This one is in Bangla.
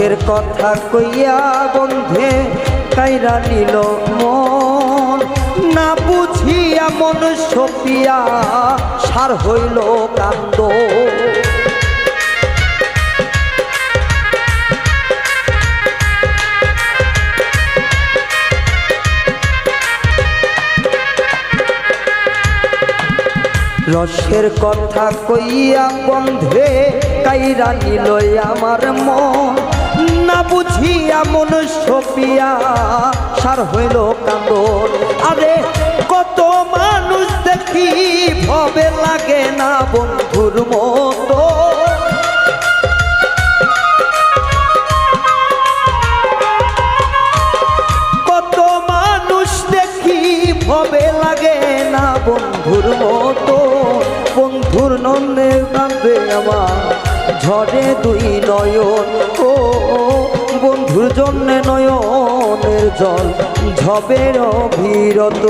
রসের কথা কইয়া বন্ধে কাইরা নিল মন, না বুঝিয়া মন সপিয়া সার হইল কান্দ। রসের কথা কইয়া বন্ধে কাইরা নিল আমার মন, না বুঝিয়া মন সপিয়া সার হইল কান্দন। আরে কত মানুষ দেখি ভবে লাগে না বন্ধুর মতো, কত মানুষ দেখি ভবে লাগে না বন্ধুর মতো। বন্ধুর নন্দে কান্দে আমার ঝরে দুই নয়ন, ও বন্ধুর জন্যে নয়নের জল ঝবের অবিরত।